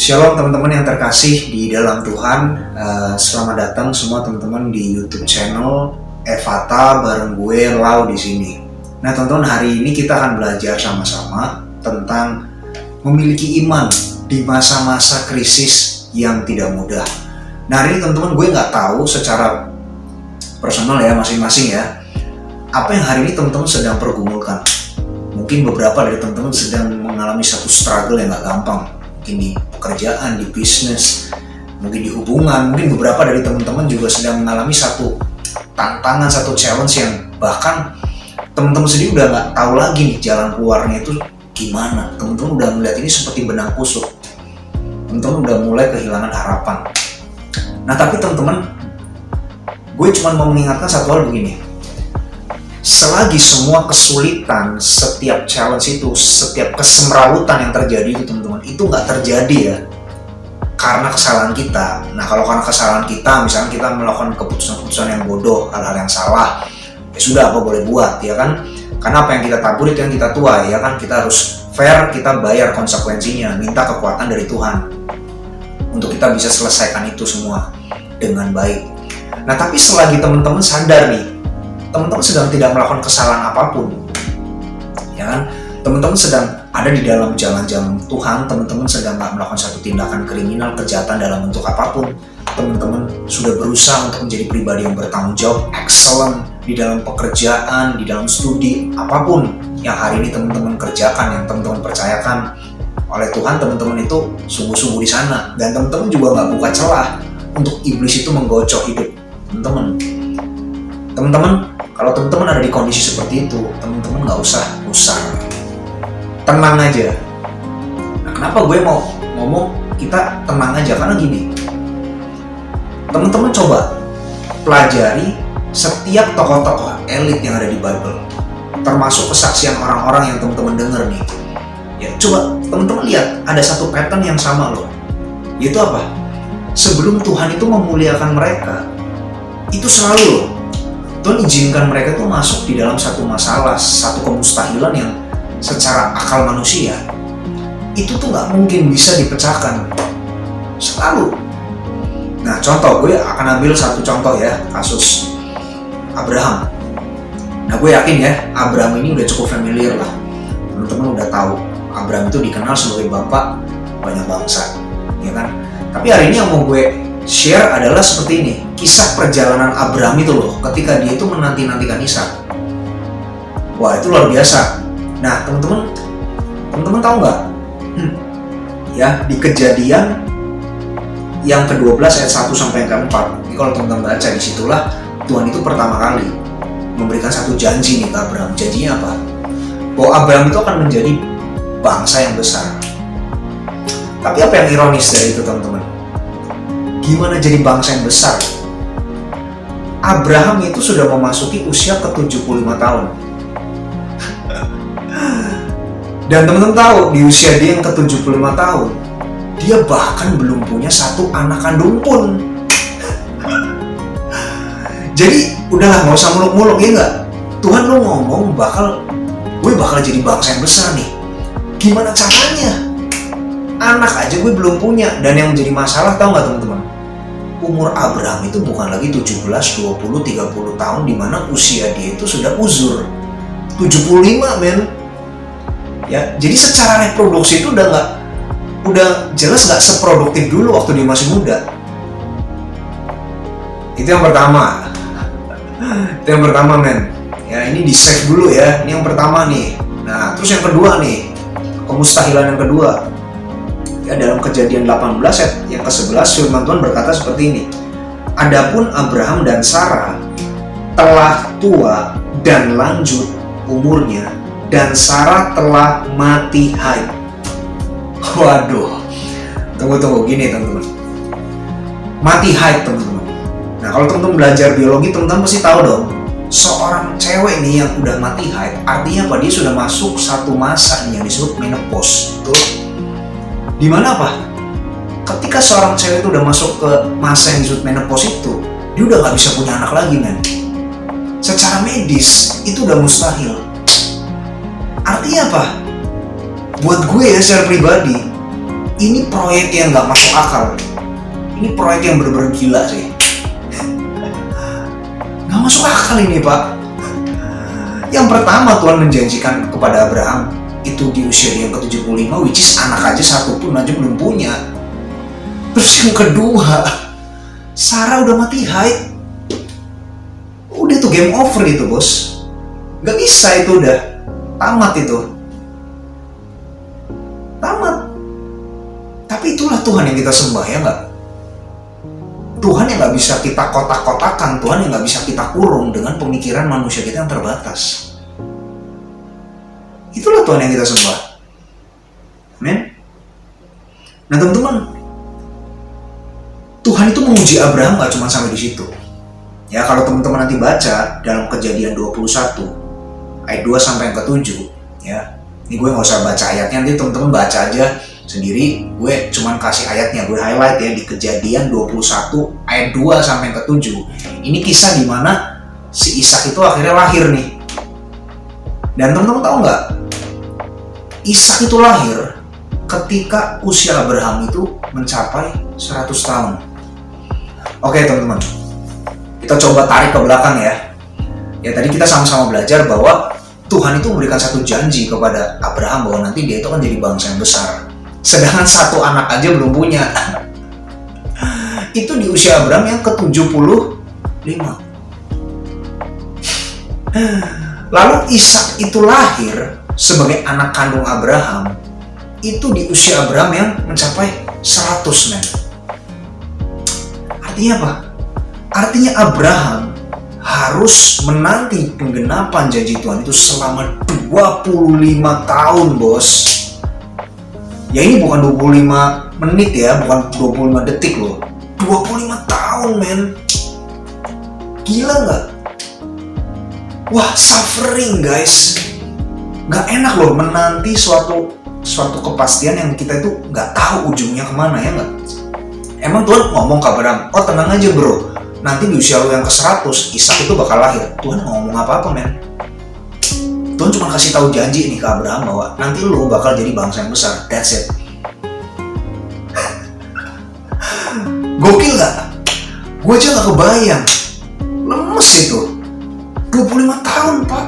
Shalom teman-teman yang terkasih di dalam Tuhan. Selamat datang semua teman-teman di YouTube channel Evata bareng gue Lau di sini. Nah teman-teman, hari ini kita akan belajar sama-sama tentang memiliki iman di masa-masa krisis yang tidak mudah. Nah hari ini teman-teman, gue nggak tahu secara personal ya masing-masing ya, apa yang hari ini teman-teman sedang pergumulkan. Mungkin beberapa dari teman-teman sedang mengalami satu struggle yang nggak gampang. Mungkin di pekerjaan, di bisnis, mungkin di hubungan, mungkin beberapa dari teman-teman juga sedang mengalami satu tantangan, satu challenge yang bahkan teman-teman sendiri udah nggak tahu lagi nih jalan keluarnya itu gimana. Teman-teman udah melihat ini seperti benang kusut, teman-teman udah mulai kehilangan harapan. Nah tapi teman-teman, gue cuma mau mengingatkan satu hal begini. Selagi semua kesulitan, setiap challenge itu, setiap kesemrawutan yang terjadi itu teman-teman, itu nggak terjadi ya karena kesalahan kita. Nah kalau karena kesalahan kita, misalnya kita melakukan keputusan-keputusan yang bodoh, hal-hal yang salah, ya sudah, apa boleh buat ya kan. Karena apa yang kita tabur itu yang kita tuai ya kan. Kita harus fair, kita bayar konsekuensinya, minta kekuatan dari Tuhan untuk kita bisa selesaikan itu semua dengan baik. Nah tapi selagi teman-teman sadar nih, teman-teman sedang tidak melakukan kesalahan apapun, ya kan? Teman-teman sedang ada di dalam jalan-jalan Tuhan, teman-teman sedang nggak melakukan satu tindakan kriminal, kejahatan dalam bentuk apapun. Teman-teman sudah berusaha untuk menjadi pribadi yang bertanggung jawab, excellent di dalam pekerjaan, di dalam studi, apapun yang hari ini teman-teman kerjakan, yang teman-teman percayakan oleh Tuhan, teman-teman itu sungguh-sungguh di sana. Dan teman-teman juga nggak buka celah untuk iblis itu menggocok hidup teman-teman. Teman-teman, kalau teman-teman ada di kondisi seperti itu, teman-teman nggak usah usah, tenang aja. Nah, kenapa gue mau ngomong kita tenang aja? Karena gini, teman-teman coba pelajari setiap tokoh-tokoh elit yang ada di Bible, termasuk kesaksian orang-orang yang teman-teman dengar nih. Ya, coba teman-teman lihat, ada satu pattern yang sama loh. Yaitu apa? Sebelum Tuhan itu memuliakan mereka, itu selalu loh, Tuhan izinkan mereka tuh masuk di dalam satu masalah, satu kemustahilan yang secara akal manusia itu tuh nggak mungkin bisa dipecahkan. Selalu. Nah contoh, gue akan ambil satu contoh ya, kasus Abraham. Nah gue yakin ya, Abraham ini udah cukup familiar lah. Teman-teman udah tahu, Abraham itu dikenal sebagai bapak banyak bangsa, ya kan? Tapi hari ini yang mau gue share adalah seperti ini, kisah perjalanan Abraham itu loh, ketika dia itu menanti-nantikan Ishak. Wah itu luar biasa. Nah teman-teman tahu nggak? Ya di Kejadian yang ke-12 ayat 1 sampai yang ke-4. Jadi kalau teman-teman baca, disitulah Tuhan itu pertama kali memberikan satu janji nih ke Abraham. Janjinya apa? Bahwa Abraham itu akan menjadi bangsa yang besar. Tapi apa yang ironis dari itu teman-teman? Gimana jadi bangsa yang besar? Abraham itu sudah memasuki usia ke-75 tahun. Dan teman-teman tahu, di usia dia yang ke-75 tahun, dia bahkan belum punya satu anak kandung pun. Jadi, udahlah, nggak usah muluk-muluk, ya nggak? Tuhan lu ngomong gue bakal jadi bangsa yang besar nih. Gimana caranya? Anak aja gue belum punya. Dan yang menjadi masalah, tahu nggak teman-teman? Umur Abraham itu bukan lagi 17, 20, 30 tahun, dimana usia dia itu sudah uzur 75 men. Ya, jadi secara reproduksi itu udah jelas nggak seproduktif dulu waktu dia masih muda. Itu yang pertama. Itu yang pertama men. Ya ini di save dulu ya. Ini yang pertama nih. Nah terus yang kedua nih, kemustahilan yang kedua. Ya, dalam Kejadian 18 ayat yang ke-11 firman Tuhan berkata seperti ini. Adapun Abraham dan Sarah telah tua dan lanjut umurnya, dan Sarah telah mati haid. Waduh. Tunggu gini teman-teman. Mati haid teman-teman. Nah kalau teman-teman belajar biologi, teman-teman pasti tahu dong, seorang cewek nih yang udah mati haid, artinya apa? Dia sudah masuk satu masa nih yang disebut menopause. Betul? Dimana apa? Ketika seorang cewek itu udah masuk ke masa yang disebut menopause itu, dia udah gak bisa punya anak lagi men. Secara medis itu udah mustahil. Artinya apa? Buat gue ya secara pribadi, Ini proyek yang nggak masuk akal. Ini proyek yang bener-bener gila sih. Nggak masuk akal ini, Pak. Yang pertama, Tuhan menjanjikan kepada Abraham itu di usia dia yang ke-75, which is anak aja satu pun aja belum punya. Terus yang kedua, Sarah udah mati haid. Udah tuh game over itu, bos. Nggak bisa itu, udah tamat itu. Tamat. Tapi itulah Tuhan yang kita sembah, ya nggak? Tuhan yang nggak bisa kita kotak-kotakan, Tuhan yang nggak bisa kita kurung dengan pemikiran manusia kita yang terbatas. Itulah Tuhan yang kita sembah. Amin. Nah teman-teman, Tuhan itu menguji Abraham nggak cuma sampai di situ. Ya kalau teman-teman nanti baca dalam Kejadian 21 ayat 2 sampai yang ke-7, ya. Ini gue nggak usah baca ayatnya, nanti teman-teman baca aja sendiri. Gue cuman kasih ayatnya, gue highlight ya di Kejadian 21 ayat 2 sampai yang ke-7. Ini kisah di mana si Ishak itu akhirnya lahir nih. Dan teman-teman tahu nggak? Ishak itu lahir ketika usia Abraham itu mencapai 100 tahun. Oke teman-teman, kita coba tarik ke belakang ya. Ya tadi kita sama-sama belajar bahwa Tuhan itu memberikan satu janji kepada Abraham bahwa nanti dia itu akan jadi bangsa yang besar. Sedangkan satu anak aja belum punya. Itu di usia Abraham yang ke-75. Lalu Ishak itu lahir sebagai anak kandung Abraham itu di usia Abraham yang mencapai 100 men. Artinya apa? Artinya Abraham harus menanti penggenapan janji Tuhan itu selama 25 tahun, bos. Ya ini bukan 25 menit ya, bukan 25 detik loh. 25 tahun men. Gila nggak? Wah, suffering guys. Nggak enak loh menanti suatu kepastian yang kita itu nggak tahu ujungnya kemana, ya nggak? Emang Tuhan ngomong ke Abraham, oh tenang aja bro, nanti di usia lu yang ke-100 Ishak itu bakal lahir. Tuhan nggak ngomong apa-apa men. Tuhan cuma kasih tahu janji nih ke Abraham bahwa nanti lu bakal jadi bangsa yang besar. That's it. Gokil nggak? Gue aja nggak kebayang. Lemes itu. 25 tahun pak.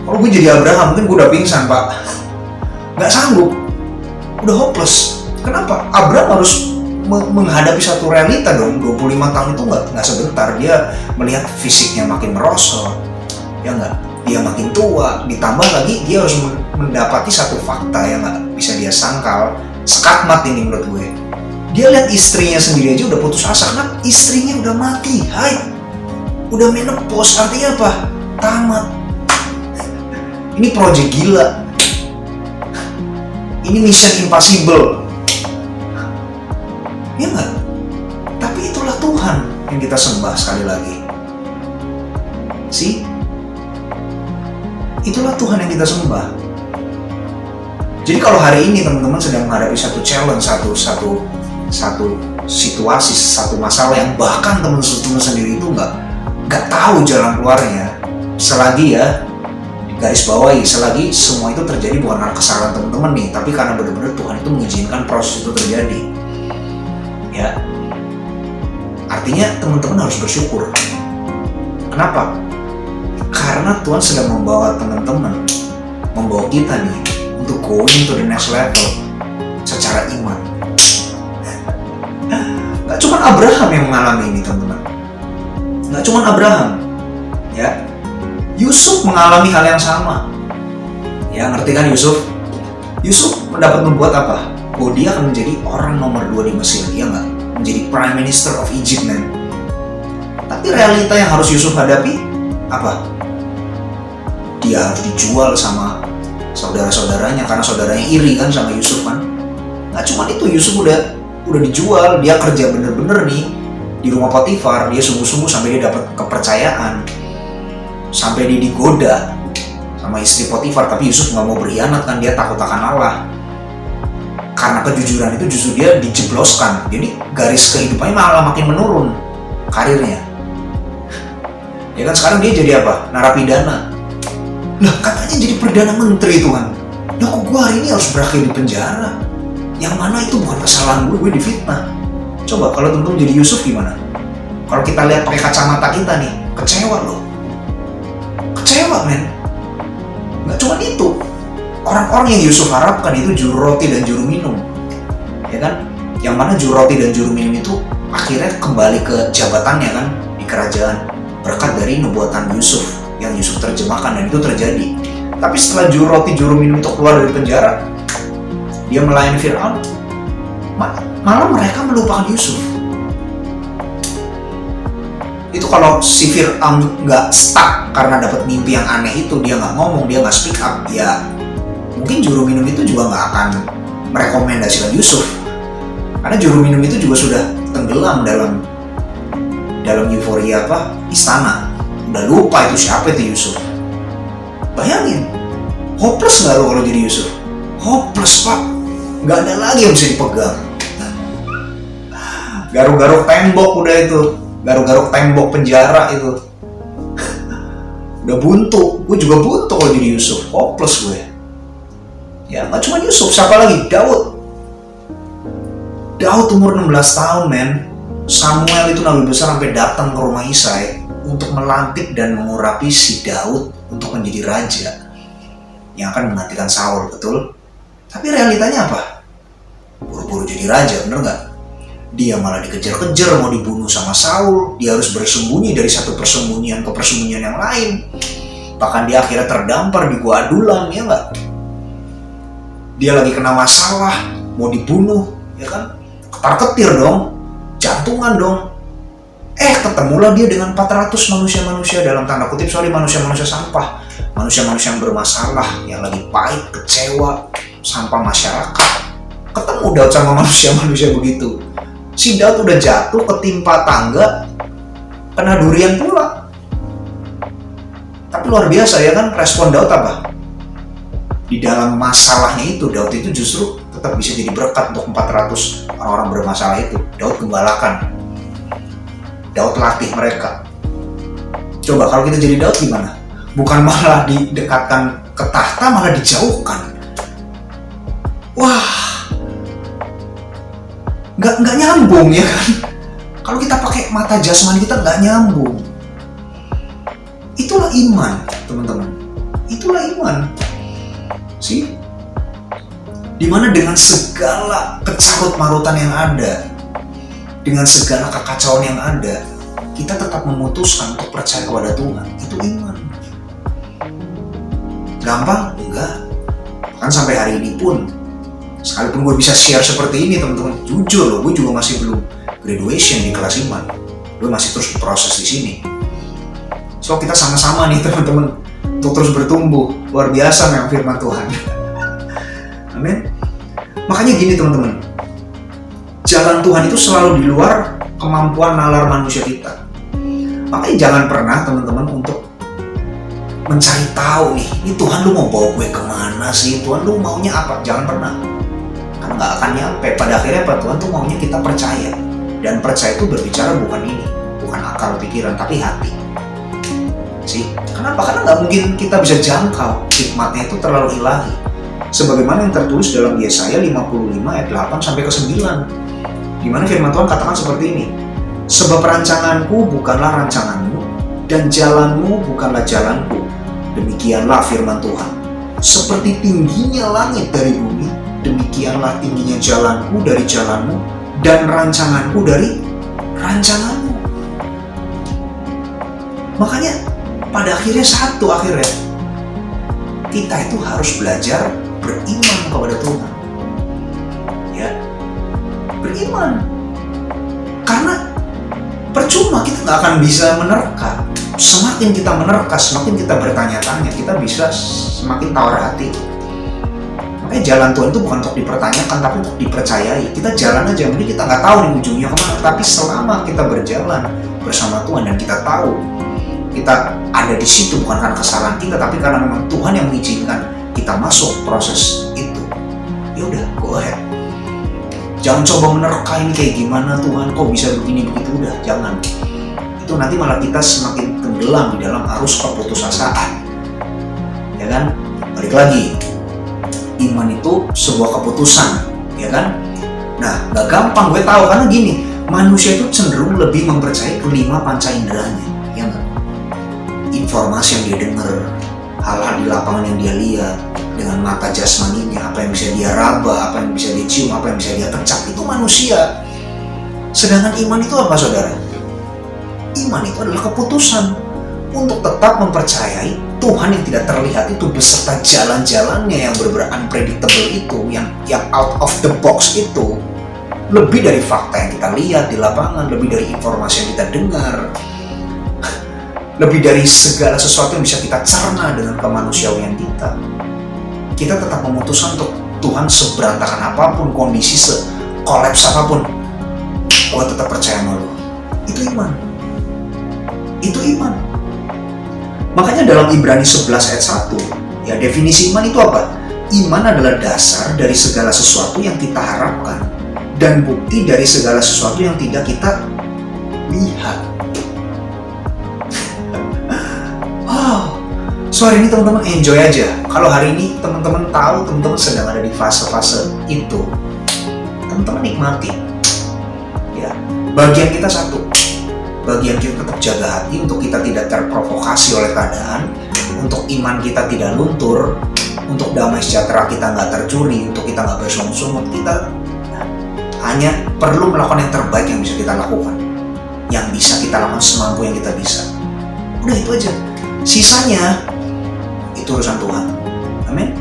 Kalau gue jadi Abraham mungkin gue udah pingsan pak. Nggak sanggup. Udah hopeless. Kenapa? Abraham harus menghadapi satu realita dong. 25 tahun itu nggak sebentar. Dia melihat fisiknya makin merosot, ya nggak? Dia makin tua. Ditambah lagi dia harus mendapati satu fakta yang nggak bisa dia sangkal. Skakmat ini menurut gue. Dia lihat istrinya sendiri aja udah putus asa karena istrinya udah mati, udah menopause. Artinya apa? Tamat. Ini project gila. Ini mission impossible. Ya nggak? Tapi itulah Tuhan yang kita sembah sekali lagi. See? Itulah Tuhan yang kita sembah. Jadi kalau hari ini teman-teman sedang menghadapi satu challenge, satu situasi, satu masalah yang bahkan teman-teman sendiri itu nggak tahu jalan keluarnya, selagi ya garis bawahi, selagi semua itu terjadi bukan karena kesalahan teman-teman nih, tapi karena benar-benar Tuhan itu mengizinkan proses itu terjadi. Ya, artinya teman-teman harus bersyukur. Kenapa? Karena Tuhan sedang membawa teman-teman, membawa kita nih untuk going to the next level secara iman. Gak cuma Abraham yang mengalami ini teman-teman. Gak cuma Abraham, ya. Yusuf mengalami hal yang sama. Ya, ngerti kan Yusuf? Yusuf mendapat membuat apa? Oh, dia akan menjadi orang nomor 2 di Mesir, dia nggak? Menjadi Prime Minister of Egypt, man. Tapi realita yang harus Yusuf hadapi apa? Dia harus dijual sama saudara-saudaranya karena saudaranya iri kan sama Yusuf kan. Nggak cuma itu, Yusuf udah dijual, dia kerja bener-bener nih di rumah Potifar, dia sungguh-sungguh sampai dia dapat kepercayaan, sampai dia digoda sama istri Potifar, tapi Yusuf nggak mau berkhianat kan, dia takut akan Allah. Karena kejujuran itu justru dia dijebloskan, jadi garis kehidupannya malah makin menurun karirnya. Ya kan sekarang dia jadi apa? Narapidana. Lah katanya jadi perdana menteri Tuhan. Lah kok gua hari ini harus berakhir di penjara? Yang mana itu bukan kesalahan gue difitnah. Coba kalau teman-teman jadi Yusuf gimana? Kalau kita lihat pakai kacamata kita nih, kecewa loh. Kecewa men. Nggak cuma itu. Orang-orang yang Yusuf harapkan itu juru roti dan juru minum. Ya kan? Yang mana juru roti dan juru minum itu akhirnya kembali ke jabatannya kan di kerajaan berkat dari nubuatan Yusuf yang Yusuf terjemahkan, dan itu terjadi. Tapi setelah juru roti juru minum itu keluar dari penjara, dia melayani Fir'aun, malah mereka melupakan Yusuf. Itu kalau si Fir'aun nggak stuck karena dapat mimpi yang aneh itu, dia nggak ngomong, dia nggak speak up, ya mungkin juru minum itu juga nggak akan merekomendasikan Yusuf, karena juru minum itu juga sudah tenggelam dalam euforia istana, udah lupa itu siapa itu Yusuf. Bayangin, hopeless nggak lo kalau jadi Yusuf? Hopeless pak, nggak ada lagi yang bisa dipegang. Garuk-garuk tembok udah itu, garuk-garuk tembok penjara itu. Udah buntu, gue juga buntu kalau jadi Yusuf, hopeless gue. Ya nggak cuma Yusuf, siapa lagi? Daud umur 16 tahun men. Samuel itu nabi besar sampai datang ke rumah Isai untuk melantik dan mengurapi si Daud untuk menjadi raja yang akan menggantikan Saul, betul? Tapi realitanya apa? Buru-buru jadi raja, bener nggak? Dia malah dikejar-kejar mau dibunuh sama Saul. Dia harus bersembunyi dari satu persembunyian ke persembunyian yang lain. Bahkan dia akhirnya terdampar di gua Adulam, ya nggak? Dia lagi kena masalah, mau dibunuh, ya kan? Ketar-ketir dong, jantungan dong. Ketemulah dia dengan 400 manusia-manusia, dalam tanda kutip, manusia-manusia sampah. Manusia-manusia yang bermasalah, yang lagi pahit, kecewa, sampah masyarakat. Ketemu Daud sama manusia-manusia begitu. Si Daud udah jatuh, ketimpa tangga, kena durian pula. Tapi luar biasa ya kan, respon Daud apa? Di dalam masalahnya itu, Daud itu justru tetap bisa jadi berkat untuk 400 orang-orang bermasalah itu. Daud gembalakan. Daud latih mereka. Coba kalau kita jadi Daud gimana? Bukan malah didekatkan ke tahta, malah dijauhkan. Wah, nggak nyambung ya kan? Kalau kita pakai mata jasmani kita nggak nyambung. Itulah iman, teman-teman. Itulah iman. Sih, dimana dengan segala kecarut-marutan yang ada, dengan segala kekacauan yang ada, kita tetap memutuskan untuk percaya kepada Tuhan. Itu iman. Gampang? Enggak. Bahkan sampai hari ini pun, sekalipun gue bisa share seperti ini teman-teman, jujur loh, gue juga masih belum graduation di kelas iman. Gue masih terus proses di sini. So kita sama-sama nih teman-teman untuk terus bertumbuh. Luar biasa memang firman Tuhan. Amin. Makanya gini teman-teman, jalan Tuhan itu selalu di luar kemampuan nalar manusia kita. Makanya jangan pernah teman-teman untuk mencari tahu nih, ini Tuhan lu mau bawa gue kemana sih? Tuhan lu maunya apa? Jangan pernah. Karena nggak akan nyampe. Pada akhirnya apa? Tuhan tuh maunya kita percaya. Dan percaya itu berbicara bukan ini, bukan akal pikiran, tapi hati. Sih, kenapa? Karena nggak mungkin kita bisa jangkau. Hikmatnya itu terlalu ilahi. Sebagaimana yang tertulis dalam Yesaya 55 ayat 8 sampai ke 9. Di mana firman Tuhan katakan seperti ini. Sebab rancanganku bukanlah rancanganmu, dan jalanmu bukanlah jalanku. Demikianlah firman Tuhan. Seperti tingginya langit dari bumi, demikianlah tingginya jalanku dari jalanmu, dan rancanganku dari rancanganmu. Makanya pada akhirnya kita itu harus belajar beriman kepada Tuhan. Ya, beriman. Karena percuma kita nggak akan bisa menerka. Semakin kita menerka, semakin kita bertanya-tanya, kita bisa semakin tawar hati. Makanya jalan Tuhan itu bukan untuk dipertanyakan, tapi untuk dipercayai. Kita jalan aja, mungkin kita nggak tahu nih ujungnya kemana, tapi selama kita berjalan bersama Tuhan dan kita tahu kita ada di situ bukan karena kesalahan kita, tapi karena memang Tuhan yang mengizinkan kita masuk proses itu. Ya udah, go ahead. Jangan coba menerka ini kayak gimana Tuhan, kok bisa begini begitu, udah jangan. Itu nanti malah kita semakin tenggelam di dalam arus keputusasaan. Ya kan? Balik lagi, iman itu sebuah keputusan ya kan? Nah, gak gampang, gue tahu, karena gini, manusia itu cenderung lebih mempercayai kelima panca inderanya, ya nggak? Informasi yang dia dengar, hal-hal di lapangan yang dia lihat, dengan mata jasmaninya, apa yang bisa dia raba, apa yang bisa dia cium, apa yang bisa dia kecap, itu manusia. Sedangkan iman itu apa, saudara? Iman itu adalah keputusan untuk tetap mempercayai Tuhan yang tidak terlihat itu beserta jalan-jalannya yang benar-benar unpredictable itu, yang out of the box itu, lebih dari fakta yang kita lihat di lapangan, lebih dari informasi yang kita dengar, lebih dari segala sesuatu yang bisa kita cerna dengan kemanusiaan kita. Kita tetap memutuskan untuk Tuhan seberantakan apapun, kondisi sekolaps apapun, gue tetap percaya sama lu. Itu iman. Itu iman. Makanya dalam Ibrani 11 ayat 1, ya definisi iman itu apa? Iman adalah dasar dari segala sesuatu yang kita harapkan dan bukti dari segala sesuatu yang tidak kita lihat. Wow. So hari ini teman-teman enjoy aja. Kalau hari ini teman-teman tahu teman-teman sedang ada di fase-fase itu, teman-teman nikmati. Ya, bagian kita satu. Bagian kita tetap jaga hati untuk kita tidak terprovokasi oleh keadaan, untuk iman kita tidak luntur, untuk damai sejahtera kita nggak tercuri, untuk kita nggak bersungut-sungut. Kita hanya perlu melakukan yang terbaik yang bisa kita lakukan, yang bisa kita lakukan semampu yang kita bisa. Udah itu aja. Sisanya itu urusan Tuhan. Amin.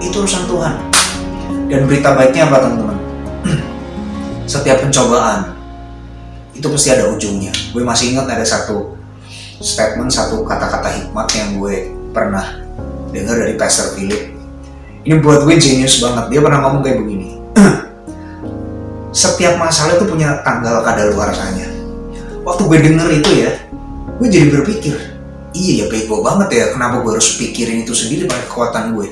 Itu urusan Tuhan. Dan berita baiknya apa, teman-teman? Setiap pencobaan itu pasti ada ujungnya. Gue masih ingat ada satu statement, satu kata-kata hikmat yang gue pernah dengar dari Pastor Philip. Ini buat gue genius banget. Dia pernah ngomong kayak begini. Setiap masalah itu punya tanggal kadaluarsanya. Waktu gue denger itu ya, gue jadi berpikir, iya ya bego banget ya, kenapa gue harus pikirin itu sendiri pakai kekuatan gue?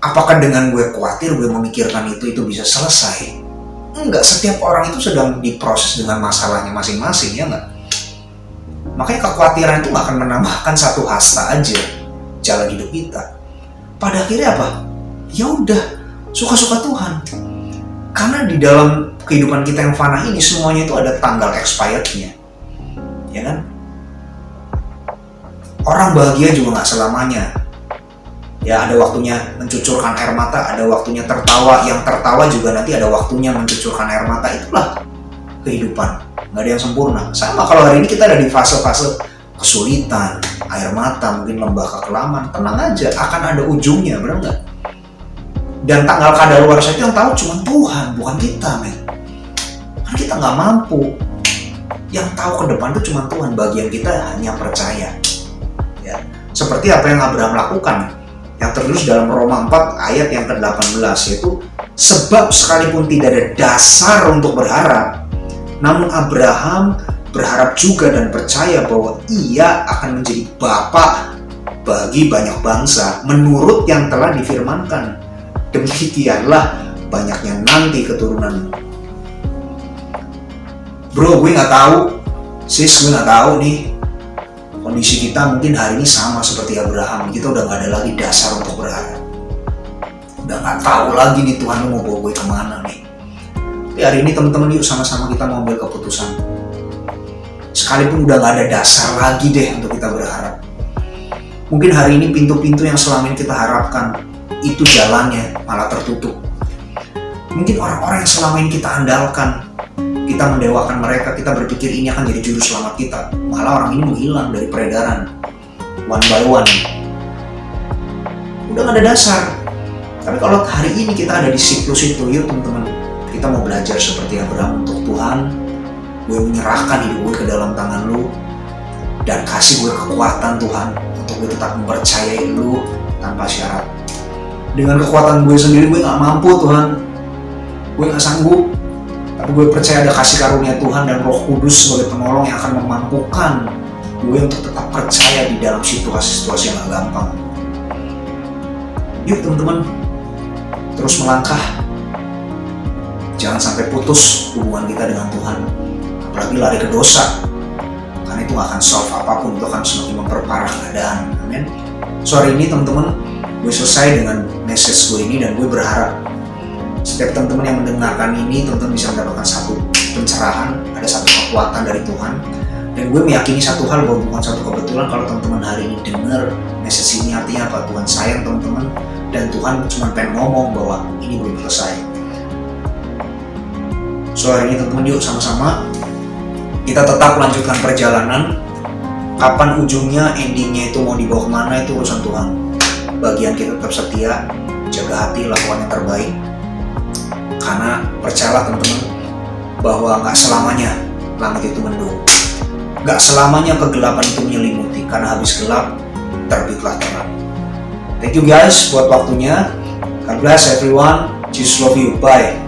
Apakah dengan gue khawatir, gue memikirkan itu bisa selesai? Enggak, setiap orang itu sedang diproses dengan masalahnya masing-masing, ya enggak? Makanya kekhawatiran itu gak akan menambahkan satu hasta aja jalan hidup kita. Pada akhirnya apa? Ya udah, suka-suka Tuhan. Karena di dalam kehidupan kita yang fana ini semuanya itu ada tanggal expirednya, ya kan? Orang bahagia juga gak selamanya. Ya ada waktunya mencucurkan air mata, ada waktunya tertawa. Yang tertawa juga nanti ada waktunya mencucurkan air mata. Itulah kehidupan, nggak ada yang sempurna. Sama kalau hari ini kita ada di fase-fase kesulitan, air mata, mungkin lembah kekelaman. Tenang aja, akan ada ujungnya, benar nggak? Dan tanggal kadaluarsa itu yang tahu cuma Tuhan, bukan kita, men. Karena kita nggak mampu. Yang tahu ke depan itu cuma Tuhan. Bagian kita hanya percaya. Ya, seperti apa yang Abraham lakukan, yang tertulis dalam Roma 4 ayat yang ke-18, yaitu sebab sekalipun tidak ada dasar untuk berharap, namun Abraham berharap juga dan percaya bahwa ia akan menjadi bapa bagi banyak bangsa menurut yang telah difirmankan, demikianlah banyaknya nanti keturunanmu. Bro, gue nggak tahu, sis, gue nggak tahu nih. Kondisi kita mungkin hari ini sama seperti Abraham. Kita udah gak ada lagi dasar untuk berharap. Udah gak tahu lagi nih Tuhan mau bawa gue kemana nih. Tapi hari ini teman-teman yuk sama-sama kita mau ambil keputusan. Sekalipun udah gak ada dasar lagi deh untuk kita berharap. Mungkin hari ini pintu-pintu yang selama ini kita harapkan itu jalannya malah tertutup. Mungkin orang-orang yang selama ini kita andalkan, kita mendewakan mereka, kita berpikir ini akan jadi juru selamat kita, malah orang ini menghilang dari peredaran one by one. Udah gak ada dasar. Tapi kalau hari ini kita ada di siklus itu, yuk teman-teman, kita mau belajar seperti Abraham untuk Tuhan. Gue menyerahkan hidup gue ke dalam tangan lu, dan kasih gue kekuatan Tuhan untuk gue tetap mempercayai lu tanpa syarat. Dengan kekuatan gue sendiri gue gak mampu Tuhan, gue gak sanggup. Tapi gue percaya ada kasih karunia Tuhan dan Roh Kudus sebagai penolong yang akan memampukan gue untuk tetap percaya di dalam situasi-situasi yang gak gampang. Yuk teman-teman, terus melangkah. Jangan sampai putus hubungan kita dengan Tuhan. Apalagi lari ke dosa. Karena itu gak akan solve apapun, itu akan semakin memperparah keadaan. Amin. So hari ini teman-teman, gue selesai dengan message gue ini dan gue berharap Setiap teman-teman yang mendengarkan ini, teman-teman bisa mendapatkan satu pencerahan, ada satu kekuatan dari Tuhan. Dan gue meyakini satu hal bahwa bukan satu kebetulan kalau teman-teman hari ini dengar message ini. Artinya apa? Tuhan sayang teman-teman, dan Tuhan cuma pengen ngomong bahwa ini belum selesai. So hari ini teman-teman, yuk sama-sama kita tetap lanjutkan perjalanan. Kapan ujungnya, endingnya itu mau dibawa kemana, itu urusan Tuhan. Bagian kita tetap setia, jaga hati, lakukan yang terbaik. Karena percayalah teman-teman bahwa gak selamanya langit itu mendung, gak selamanya kegelapan itu menyelimuti, karena habis gelap terbitlah terang. Thank you guys buat waktunya. God bless everyone. Jesus love you. Bye.